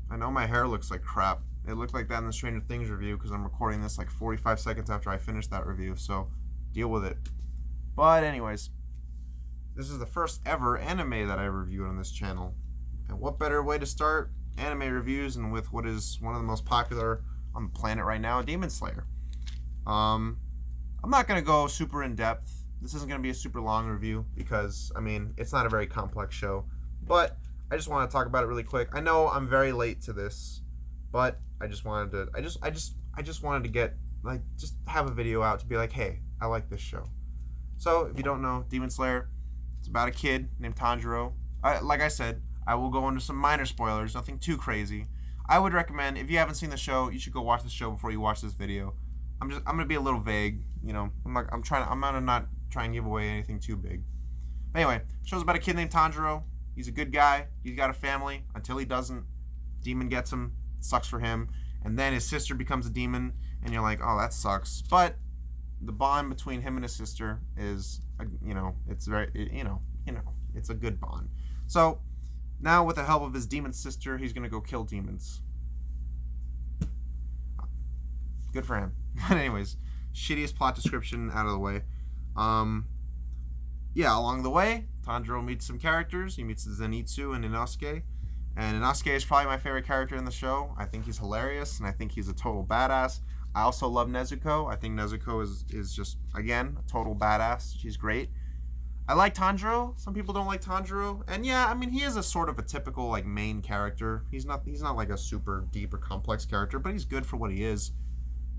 I know my hair looks like crap. It looked like that in the Stranger Things review because I'm recording this like 45 seconds after I finished that review, so deal with it. But anyways, this is the first ever anime that I reviewed on this channel. And what better way to start anime reviews and with what is one of the most popular on the planet right now, Demon Slayer. I'm not going to go super in depth. This isn't going to be a super long review because, I mean, it's not a very complex show. But I just want to talk about it really quick. I know I'm very late to this, but I just wanted to I just wanted to get like just have a video out to be like, "Hey, I like this show." So, if you don't know, Demon Slayer, it's about a kid named Tanjiro. Like I said, I will go into some minor spoilers, nothing too crazy. I would recommend, if you haven't seen the show, you should go watch the show before you watch this video. I'm gonna be a little vague, you know. I'm gonna not try and give away anything too big. But anyway, show's about a kid named Tanjiro. He's a good guy. He's got a family until he doesn't. Demon gets him. Sucks for him. And then his sister becomes a demon, and you're like, oh, that sucks. But the bond between him and his sister is, it's very, it's a good bond. So now, with the help of his demon sister, he's gonna go kill demons. Good for him. But anyways, shittiest plot description out of the way. Yeah, along the way, Tanjiro meets some characters. He meets Zenitsu and Inosuke. And Inosuke is probably my favorite character in the show. I think he's hilarious, and I think he's a total badass. I also love Nezuko. I think Nezuko is just, again, a total badass. She's great. I like Tanjiro. Some people don't like Tanjiro. And yeah, I mean, he is a sort of a typical, like, main character. He's not like a super deep or complex character, but he's good for what he is.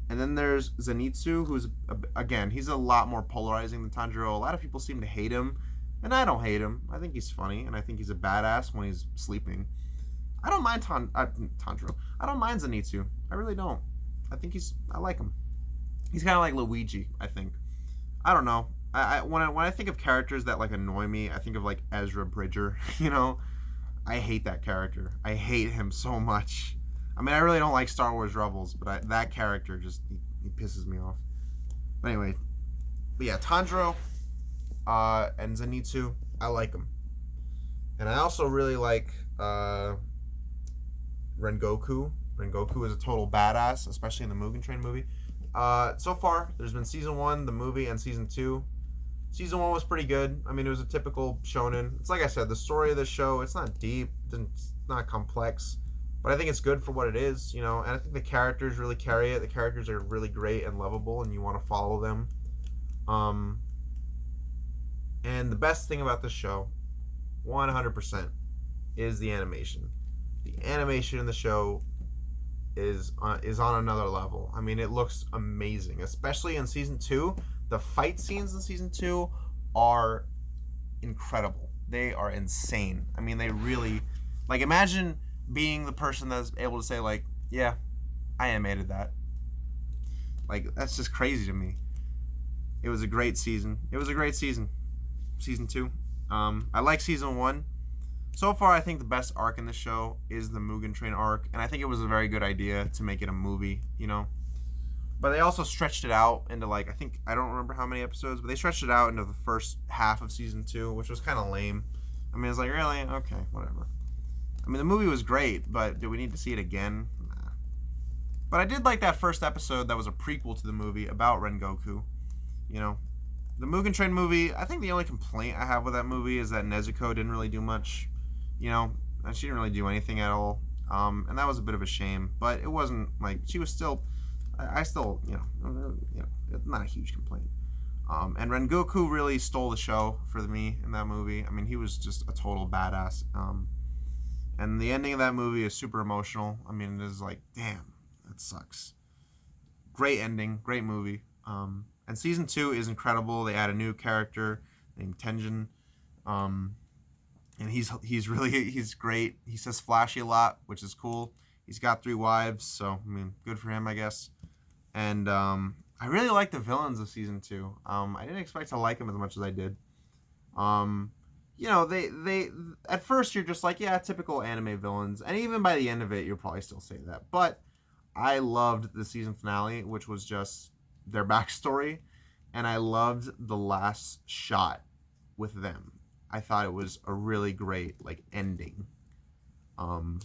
And then there's Zenitsu, who's, again, he's a lot more polarizing than Tanjiro. A lot of people seem to hate him, and I don't hate him. I think he's funny, and I think he's a badass when he's sleeping. I don't mind Tanjiro. I don't mind Zenitsu. I really don't. I like him. He's kind of like Luigi, I think. I don't know. When I think of characters that, like, annoy me, I think of, like, Ezra Bridger, you know? I hate that character. I hate him so much. I mean, I really don't like Star Wars Rebels, but that character just, he pisses me off. But anyway, yeah, Tanjiro and Zenitsu, I like them. And I also really like Rengoku. Rengoku is a total badass, especially in the Mugen Train movie. So far, there's been Season 1, the movie, and Season 2. Season 1 was pretty good. I mean, it was a typical shonen. It's like I said, the story of the show, it's not deep, it's not complex. But I think it's good for what it is, you know, and I think the characters really carry it. The characters are really great and lovable, and you want to follow them. And the best thing about this show, 100%, is the animation. The animation in the show is on another level. I mean, it looks amazing, especially in Season 2. The fight scenes in Season 2 are incredible. They are insane. I mean, they really, like, imagine being the person that's able to say, like, yeah, I animated that. Like, that's just crazy to me. It was a great season. Season 2. I like Season 1. So far, I think the best arc in the show is the Mugen Train arc, and I think it was a very good idea to make it a movie, you know? But they also stretched it out into, like, I don't remember how many episodes, but they stretched it out into the first half of Season 2, which was kind of lame. I mean, it's like, really? Okay, whatever. I mean, the movie was great, but do we need to see it again? Nah. But I did like that first episode that was a prequel to the movie about Rengoku. You know, the Mugen Train movie, I think the only complaint I have with that movie is that Nezuko didn't really do much. You know, she didn't really do anything at all. And that was a bit of a shame. But it wasn't, like, she was still, I still, not a huge complaint. And Rengoku really stole the show for me in that movie. I mean, he was just a total badass. And the ending of that movie is super emotional. I mean, it is like, damn, that sucks. Great ending, great movie. And Season 2 is incredible. They add a new character named Tenjin. And he's great. He says flashy a lot, which is cool. He's got 3 wives, so, I mean, good for him, I guess. And I really like the villains of Season 2. I didn't expect to like them as much as I did. You know, they at first you're just like, yeah, typical anime villains. And even by the end of it, you'll probably still say that. But I loved the season finale, which was just their backstory. And I loved the last shot with them. I thought it was a really great, like, ending. Um,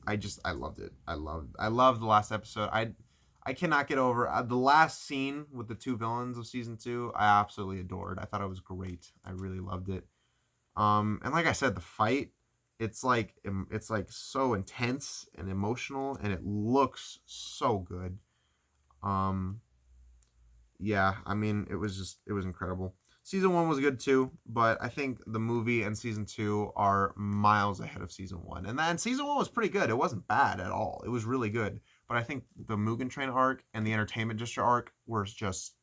I loved it. I loved the last episode. I cannot get over the last scene with the two villains of season 2. I absolutely adored. I thought it was great. I really loved it. And like I said, the fight, it's like so intense and emotional, and it looks so good. Um, yeah, I mean, it was incredible. Season 1 was good too, but I think the movie and season 2 are miles ahead of season 1. And then season 1 was pretty good. It wasn't bad at all. It was really good. But I think the Mugen Train arc and the Entertainment District arc were just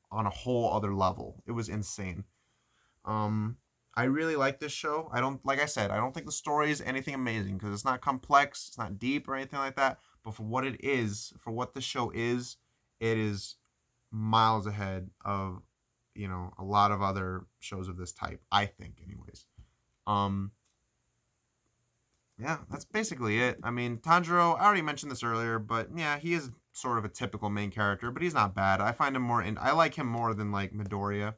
on a whole other level. It was insane. I really like this show. Like I said, I don't think the story is anything amazing because it's not complex, it's not deep or anything like that. But for what it is, for what the show is, it is miles ahead of, a lot of other shows of this type. I think, anyways. Um, yeah, that's basically it. I mean, Tanjiro, I already mentioned this earlier, but yeah, he is sort of a typical main character, but he's not bad. I find him I like him more than like Midoriya.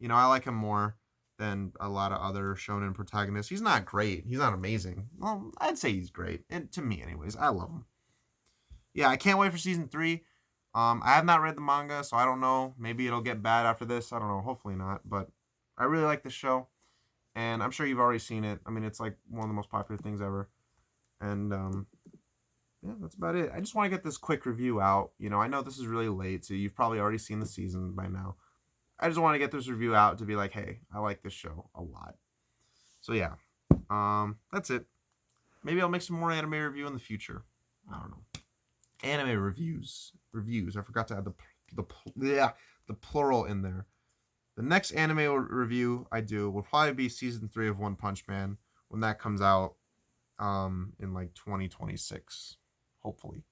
I like him more than a lot of other shonen protagonists. He's not great. He's not amazing. Well, I'd say he's great. And to me, anyways, I love him. Yeah, I can't wait for season 3. I have not read the manga, so I don't know. Maybe it'll get bad after this. I don't know. Hopefully not. But I really like the show, and I'm sure you've already seen it. I mean, it's like one of the most popular things ever. And yeah, that's about it. I just want to get this quick review out. I know this is really late, so you've probably already seen the season by now. I just want to get this review out to be like, hey, I like this show a lot. So yeah, that's it. Maybe I'll make some more anime review in the future. I don't know. Anime reviews. I forgot to add the plural in there. The next anime review I do will probably be season 3 of One Punch Man when that comes out in like 2026, hopefully.